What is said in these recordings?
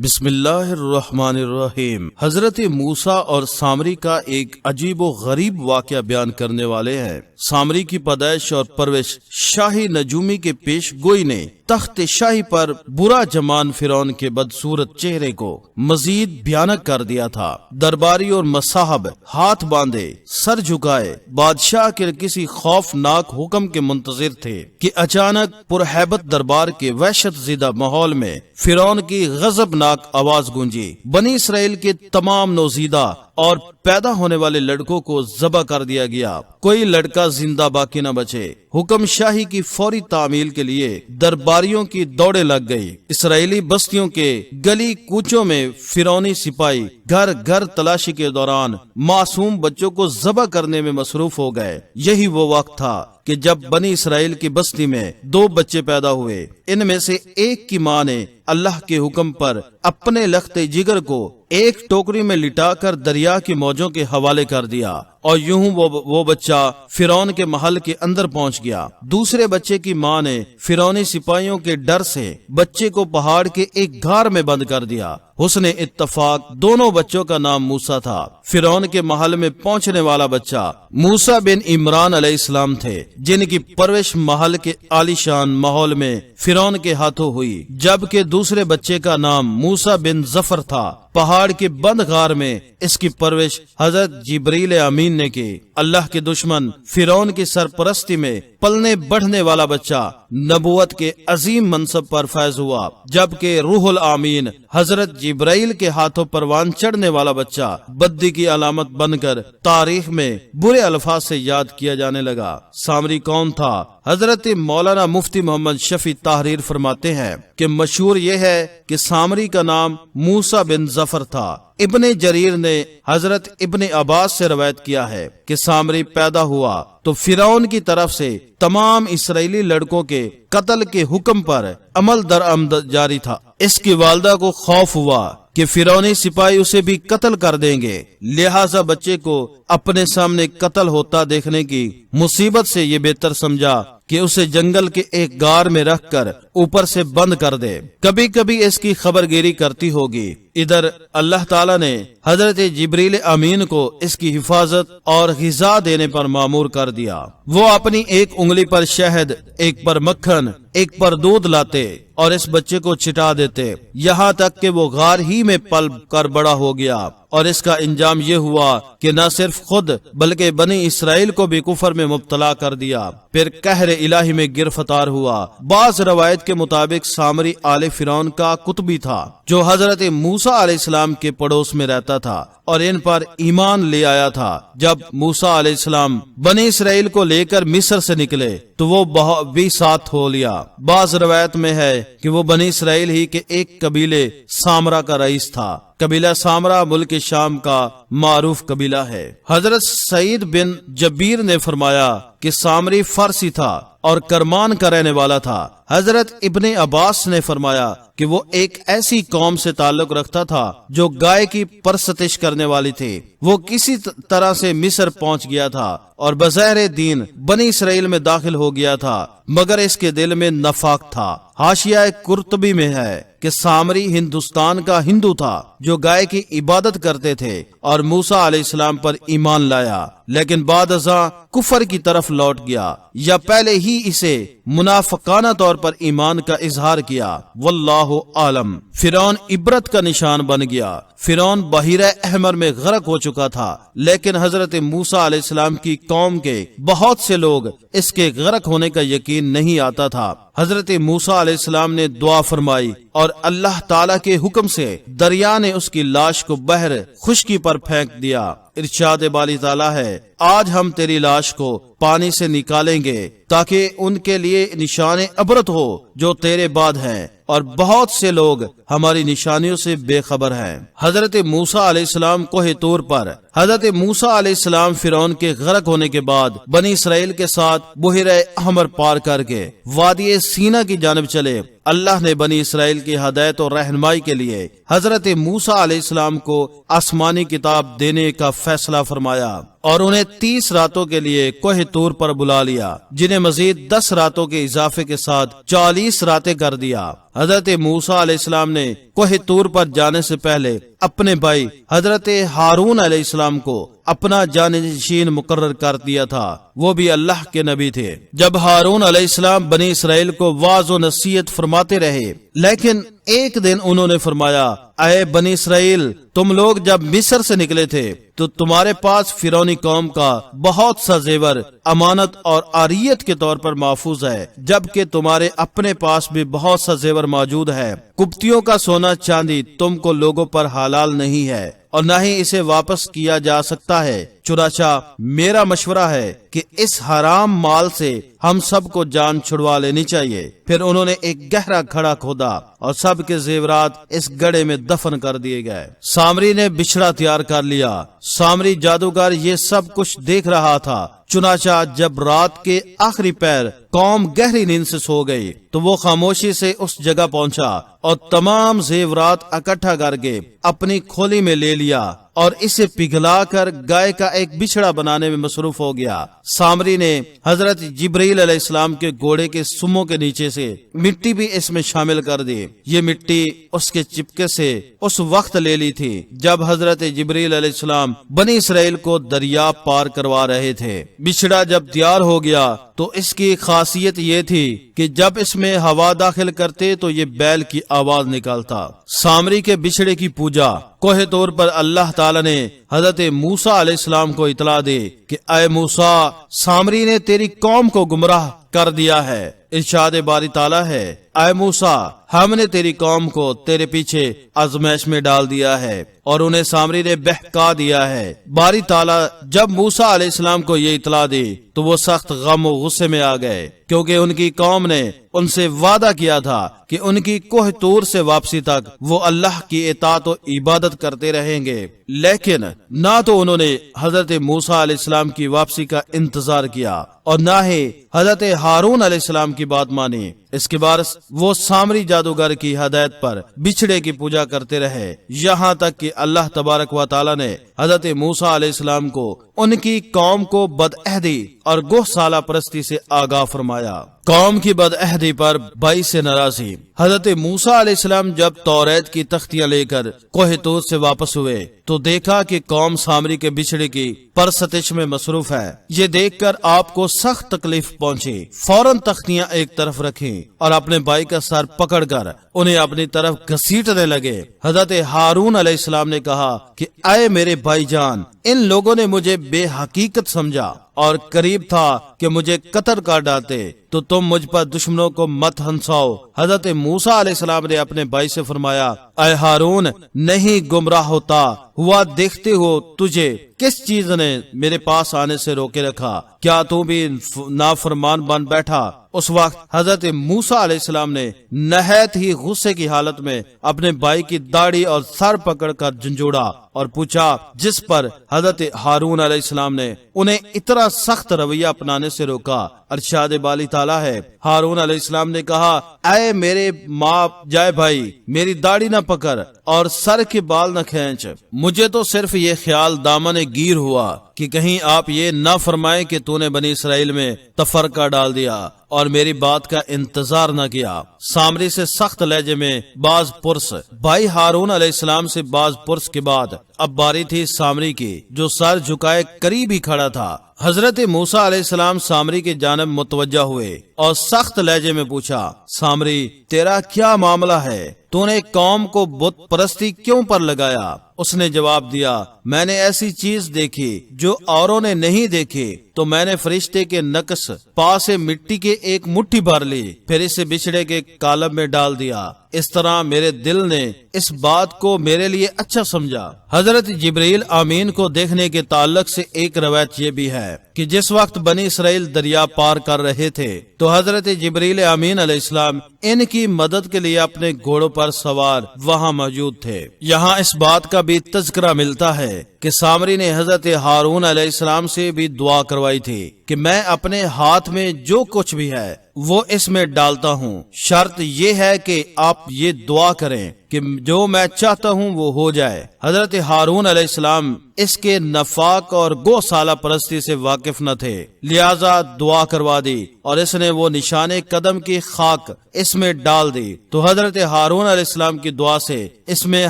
بسم اللہ الرحمن الرحیم۔ حضرت موسیٰ اور سامری کا ایک عجیب و غریب واقعہ بیان کرنے والے ہیں۔ سامری کی پیدائش اور پرورش شاہی نجومی کے پیش گوئی نے تخت شاہی پر برا جمان فرعون کے بدصورت چہرے کو مزید بھیانک کر دیا تھا۔ درباری اور مصاحب ہاتھ باندھے سر جھکائے بادشاہ کے کسی خوفناک حکم کے منتظر تھے کہ اچانک پرہیبت دربار کے وحشت زدہ ماحول میں فرعون کی غضبناک آواز گونجی۔ بنی اسرائیل کے تمام نوزیدہ اور پیدا ہونے والے لڑکوں کو ذبح کر دیا گیا، کوئی لڑکا زندہ باقی نہ بچے۔ حکم شاہی کی فوری تعمیل کے لیے درباریوں کی دوڑیں لگ گئی۔ اسرائیلی بستیوں کے گلی کوچوں میں فرعونی سپاہی گھر گھر تلاشی کے دوران معصوم بچوں کو ذبح کرنے میں مصروف ہو گئے۔ یہی وہ وقت تھا کہ جب بنی اسرائیل کی بستی میں 2 بچے پیدا ہوئے۔ ان میں سے ایک کی ماں نے اللہ کے حکم پر اپنے لختے جگر کو ایک ٹوکری میں لٹا کر دریا کی موجوں کے حوالے کر دیا اور یوں وہ بچہ فرعون کے محل کے اندر پہنچ گیا۔ دوسرے بچے کی ماں نے فرعونی سپاہیوں کے ڈر سے بچے کو پہاڑ کے ایک غار میں بند کر دیا۔ حسن اتفاق دونوں بچوں کا نام موسیٰ تھا۔ فرعون کے محل میں پہنچنے والا بچہ موسیٰ بن عمران علیہ السلام تھے، جن کی پرورش محل کے عالیشان ماحول میں فرعون کے ہاتھوں ہوئی، جبکہ دوسرے بچے کا نام موسیٰ بن ظفر تھا۔ پہاڑ کے بند غار میں اس کی پرورش حضرت جبریل امین نے کی۔ اللہ کے دشمن فرعون کی سرپرستی میں پلنے بڑھنے والا بچہ نبوت کے عظیم منصب پر فائز ہوا، جبکہ روح الامین حضرت جبرائیل کے ہاتھوں پروان چڑھنے والا بچہ بدی کی علامت بن کر تاریخ میں برے الفاظ سے یاد کیا جانے لگا۔ سامری کون تھا؟ حضرت مولانا مفتی محمد شفیع تحریر فرماتے ہیں کہ مشہور یہ ہے کہ سامری کا نام موسیٰ بن ظفر تھا۔ ابن جریر نے حضرت ابن عباس سے روایت کیا ہے کہ سامری پیدا ہوا تو فرعون کی طرف سے تمام اسرائیلی لڑکوں کے قتل کے حکم پر عمل درآمد جاری تھا۔ اس کی والدہ کو خوف ہوا کہ فرعونی سپاہی اسے بھی قتل کر دیں گے، لہٰذا بچے کو اپنے سامنے قتل ہوتا دیکھنے کی مصیبت سے یہ بہتر سمجھا کہ اسے جنگل کے ایک غار میں رکھ کر اوپر سے بند کر دے، کبھی کبھی اس کی خبر گیری کرتی ہوگی۔ ادھر اللہ تعالیٰ نے حضرت جبریل امین کو اس کی حفاظت اور غذا دینے پر مامور کر دیا۔ وہ اپنی ایک انگلی پر شہد، ایک پر مکھن، ایک پر دودھ لاتے اور اس بچے کو چٹا دیتے، یہاں تک کہ وہ غار ہی میں پل کر بڑا ہو گیا، اور اس کا انجام یہ ہوا کہ نہ صرف خود بلکہ بنی اسرائیل کو بھی کفر میں مبتلا کر دیا، پھر قہر الہی میں گرفتار ہوا۔ بعض روایت کے مطابق سامری آل فرعون کا قطبی تھا، جو حضرت موسیٰ علیہ السلام کے پڑوس میں رہتا تھا اور ان پر ایمان لے آیا تھا۔ جب موسیٰ علیہ السلام بنی اسرائیل کو لے کر مصر سے نکلے تو وہ بھی ساتھ ہو لیا۔ بعض روایت میں ہے کہ وہ بنی اسرائیل ہی کے ایک قبیلے سامرا کا رئیس تھا۔ قبیلہ سامرا ملک شام کا معروف قبیلہ ہے۔ حضرت سعید بن جبیر نے فرمایا کہ سامری فارسی تھا اور کرمان کا رہنے والا تھا۔ حضرت ابن عباس نے فرمایا کہ وہ ایک ایسی قوم سے تعلق رکھتا تھا جو گائے کی پرستش کرنے والی تھی۔ وہ کسی طرح سے مصر پہنچ گیا تھا اور بظاہر دین بنی اسرائیل میں داخل ہو گیا تھا، مگر اس کے دل میں نفاق تھا۔ حاشیہ قرطبی میں ہے کہ سامری ہندوستان کا ہندو تھا جو گائے کی عبادت کرتے تھے اور موسیٰ علیہ السلام پر ایمان لایا، لیکن بعد ازاں کفر کی طرف لوٹ گیا، یا پہلے ہی اسے منافقانہ طور پر ایمان کا اظہار کیا۔ واللہ عالم۔ فرعون عبرت کا نشان بن گیا۔ فرعون بحیرہ احمر میں غرق ہو چکا تھا، لیکن حضرت موسیٰ علیہ السلام کی قوم کے بہت سے لوگ اس کے غرق ہونے کا یقین نہیں آتا تھا۔ حضرت موسیٰ علیہ السلام نے دعا فرمائی اور اللہ تعالیٰ کے حکم سے دریا نے اس کی لاش کو بحر خشکی پر پھینک دیا۔ ارشاد باری تعالیٰ ہے، آج ہم تیری لاش کو پانی سے نکالیں گے تاکہ ان کے لیے نشان عبرت ہو جو تیرے بعد ہیں، اور بہت سے لوگ ہماری نشانیوں سے بے خبر ہیں۔ حضرت موسیٰ علیہ السلام کوہ طور پر حضرت موسیٰ علیہ السلام فرعون کے غرق ہونے کے بعد بنی اسرائیل کے ساتھ بحیرہ احمر پار کر کے وادی سینا کی جانب چلے۔ اللہ نے بنی اسرائیل کی ہدایت اور رہنمائی کے لیے حضرت موسیٰ علیہ السلام کو آسمانی کتاب دینے کا فیصلہ فرمایا۔ اور انہیں 30 راتوں کے لیے کوہ طور پر بلا لیا، جنہیں مزید 10 راتوں کے اضافے کے ساتھ 40 راتیں کر دیا۔ حضرت موسیٰ علیہ السلام نے کوہ طور پر جانے سے پہلے اپنے بھائی حضرت ہارون علیہ السلام کو اپنا جانشین مقرر کر دیا تھا، وہ بھی اللہ کے نبی تھے۔ جب ہارون علیہ السلام بنی اسرائیل کو واعظ و نصیحت فرماتے رہے، لیکن ایک دن انہوں نے فرمایا، اے بنی اسرائیل، تم لوگ جب مصر سے نکلے تھے تو تمہارے پاس فرعونی قوم کا بہت سا زیور امانت اور عاریت کے طور پر محفوظ ہے، جبکہ تمہارے اپنے پاس بھی بہت سا زیور موجود ہے۔ قبطیوں کا سونا چاندی تم کو لوگوں پر حلال نہیں ہے اور نہ ہی اسے واپس کیا جا سکتا ہے، چنانچہ میرا مشورہ ہے کہ اس حرام مال سے ہم سب کو جان چھڑوا لینی چاہیے۔ پھر انہوں نے ایک گہرا کھڑا کھودا اور سب کے زیورات اس گڑھے میں دفن کر دیے گئے۔ سامری نے بچھڑا تیار کر لیا۔ سامری جادوگر یہ سب کچھ دیکھ رہا تھا، چنانچہ جب رات کے آخری پہر قوم گہری نیند سے سو گئی تو وہ خاموشی سے اس جگہ پہنچا اور تمام زیورات اکٹھا کر کے اپنی کھولی میں لے لیا اور اسے پگھلا کر گائے کا ایک بچھڑا بنانے میں مصروف ہو گیا۔ سامری نے حضرت جبرائیل علیہ السلام کے گھوڑے کے سموں کے نیچے سے مٹی بھی اس میں شامل کر دی۔ یہ مٹی اس کے چپکے سے اس وقت لے لی تھی جب حضرت جبرائیل علیہ السلام بنی اسرائیل کو دریا پار کروا رہے تھے۔ بچھڑا جب تیار ہو گیا تو اس کی خاصیت یہ تھی کہ جب اس میں ہوا داخل کرتے تو یہ بیل کی آواز نکالتا۔ سامری کے بچھڑے کی پوجا کوہ طور پر اللہ تعالی نے حضرت موسیٰ علیہ السلام کو اطلاع دی کہ اے موسیٰ، سامری نے تیری قوم کو گمراہ کر دیا ہے۔ ارشاد باری تعالی ہے، اے موسیٰ، ہم نے تیری قوم کو تیرے پیچھے آزمائش میں ڈال دیا ہے اور انہیں سامری نے بہکا دیا ہے۔ باری تعالی جب موسیٰ علیہ السلام کو یہ اطلاع دی تو وہ سخت غم و غصے میں آ گئے، کیونکہ ان کی قوم نے ان سے وعدہ کیا تھا کہ ان کی کوہ طور سے واپسی تک وہ اللہ کی اطاعت و عبادت کرتے رہیں گے، لیکن نہ تو انہوں نے حضرت موسیٰ علیہ السلام کی واپسی کا انتظار کیا اور نہ ہی حضرت ہارون علیہ السلام کی بات مانی۔ اس کے بعد وہ سامری جادوگر کی ہدایت پر بچھڑے کی پوجا کرتے رہے، یہاں تک کہ اللہ تبارک و تعالی نے حضرت موسیٰ علیہ السلام کو ان کی قوم کو بدعہدی اور گوہ سالہ پرستی سے آگاہ فرمایا۔ قوم کی بدعہدی پر باعث ناراضی حضرت موسیٰ علیہ السلام جب توریت کی تختیاں لے کر کوہ طور سے واپس ہوئے تو دیکھا کہ قوم سامری کے بچھڑے کی پرستش میں مصروف ہے۔ یہ دیکھ کر آپ کو سخت تکلیف پہنچی۔ فوراً تختیاں ایک طرف رکھیں اور اپنے بھائی کا سر پکڑ کر انہیں اپنی طرف گھسیٹنے لگے۔ حضرت ہارون علیہ السلام نے کہا کہ اے میرے بھائی جان، ان لوگوں نے مجھے بے حقیقت سمجھا اور قریب تھا کہ مجھے قتل کر ڈالتے، تو تم مجھ پر دشمنوں کو مت ہنساؤ۔ حضرت موسیٰ علیہ السلام نے اپنے بھائی سے فرمایا، اے ہارون، نہیں گمراہ ہوتا ہوا دیکھتے ہو تجھے کس چیز نے میرے پاس آنے سے روکے رکھا؟ کیا تو بھی نافرمان بن بیٹھا؟ اس وقت حضرت موسیٰ علیہ السلام نے نہایت ہی غصے کی حالت میں اپنے بھائی کی داڑھی اور سر پکڑ کر جھنجھوڑا اور پوچھا، جس پر حضرت ہارون علیہ السلام نے انہیں اتنا سخت رویہ اپنانے سے روکا۔ ارشاد بالی تعالی ہے، ہارون علیہ السلام نے کہا، اے میرے ماں جائے بھائی، میری داڑھی نہ پکڑ اور سر کے بال نہ کھینچ، مجھے تو صرف یہ خیال دامن گیر ہوا کہ کہیں آپ یہ نہ فرمائیں کہ تو نے بنی اسرائیل میں تفرقہ ڈال دیا اور میری بات کا انتظار نہ کیا۔ سامری سے سخت لہجے میں باز پرس بھائی ہارون علیہ السلام سے باز پرس کے بعد اب باری تھی سامری کی، جو سر جھکائے قریب ہی کھڑا تھا۔ حضرت موسیٰ علیہ السلام سامری کی جانب متوجہ ہوئے اور سخت لہجے میں پوچھا، سامری، تیرا کیا معاملہ ہے؟ تو نے قوم کو بت پرستی کیوں پر لگایا؟ اس نے جواب دیا، میں نے ایسی چیز دیکھی جو اوروں نے نہیں دیکھی، تو میں نے فرشتے کے نقش پاس سے مٹی کے ایک مٹھی بھر لی، پھر اسے بچھڑے کے کالب میں ڈال دیا۔ اس طرح میرے دل نے اس بات کو میرے لیے اچھا سمجھا۔ حضرت جبرائیل آمین کو دیکھنے کے تعلق سے ایک روایت یہ بھی ہے کہ جس وقت بنی اسرائیل دریا پار کر رہے تھے تو حضرت جبرائیل آمین علیہ السلام ان کی مدد کے لیے اپنے گھوڑوں پر سوار وہاں موجود تھے۔ یہاں اس بات کا بھی تذکرہ ملتا ہے کہ سامری نے حضرت ہارون علیہ السلام سے بھی دعا کروائی تھی کہ میں اپنے ہاتھ میں جو کچھ بھی ہے وہ اس میں ڈالتا ہوں، شرط یہ ہے کہ آپ یہ دعا کریں کہ جو میں چاہتا ہوں وہ ہو جائے۔ حضرت ہارون علیہ السلام اس کے نفاق اور گوسالہ پرستی سے واقف نہ تھے، لہذا دعا کروا دی اور اس نے وہ نشان قدم کی خاک اس میں ڈال دی تو حضرت ہارون علیہ السلام کی دعا سے اس میں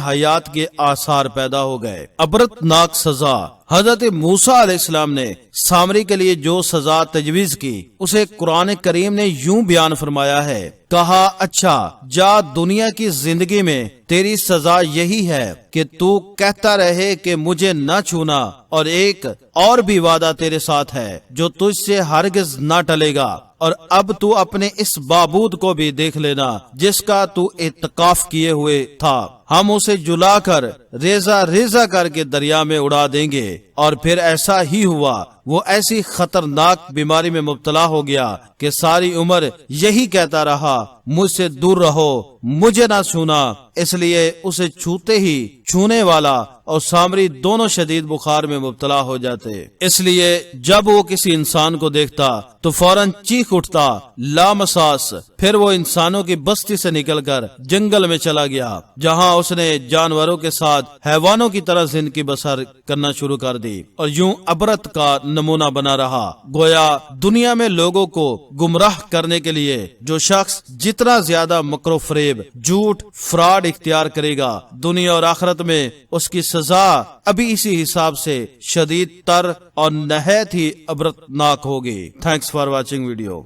حیات کے آثار پیدا ہو گئے۔ عبرت ناک سزا۔ حضرت موسیٰ علیہ السلام نے سامری کے لیے جو سزا تجویز کی اسے قرآن کریم نے یوں بیان فرمایا ہے، کہا اچھا جا دنیا کی زندگی میں تیری سزا یہی ہے کہ تو کہتا رہے کہ مجھے نہ چھونا، اور ایک اور بھی وعدہ تیرے ساتھ ہے جو تجھ سے ہرگز نہ ٹلے گا، اور اب تو اپنے اس معبود کو بھی دیکھ لینا جس کا تو اعتکاف کیے ہوئے تھا، ہم اسے جلا کر ریزہ ریزہ کر کے دریا میں اڑا دیں گے۔ اور پھر ایسا ہی ہوا، وہ ایسی خطرناک بیماری میں مبتلا ہو گیا کہ ساری عمر یہی کہتا رہا مجھ سے دور رہو، مجھے نہ چھونا، اس لیے اسے چھوتے ہی چھونے والا اور سامری دونوں شدید بخار میں مبتلا ہو جاتے۔ اس لیے جب وہ کسی انسان کو دیکھتا تو فوراً چیخ اٹھتا لامساس، پھر وہ انسانوں کی بستی سے نکل کر جنگل میں چلا گیا جہاں اس نے جانوروں کے ساتھ حیوانوں کی طرح زندگی بسر کرنا شروع کر دی اور یوں عبرت کا نمونہ بنا رہا۔ گویا دنیا میں لوگوں کو گمراہ کرنے کے لیے جو شخص جتنا زیادہ مکر و فریب، جھوٹ، فراڈ اختیار کرے گا، دنیا اور آخرت میں اس کی سزا ابھی اسی حساب سے شدید تر اور نہایت ہی عبرتناک ہوگی۔ Thanks for watching video.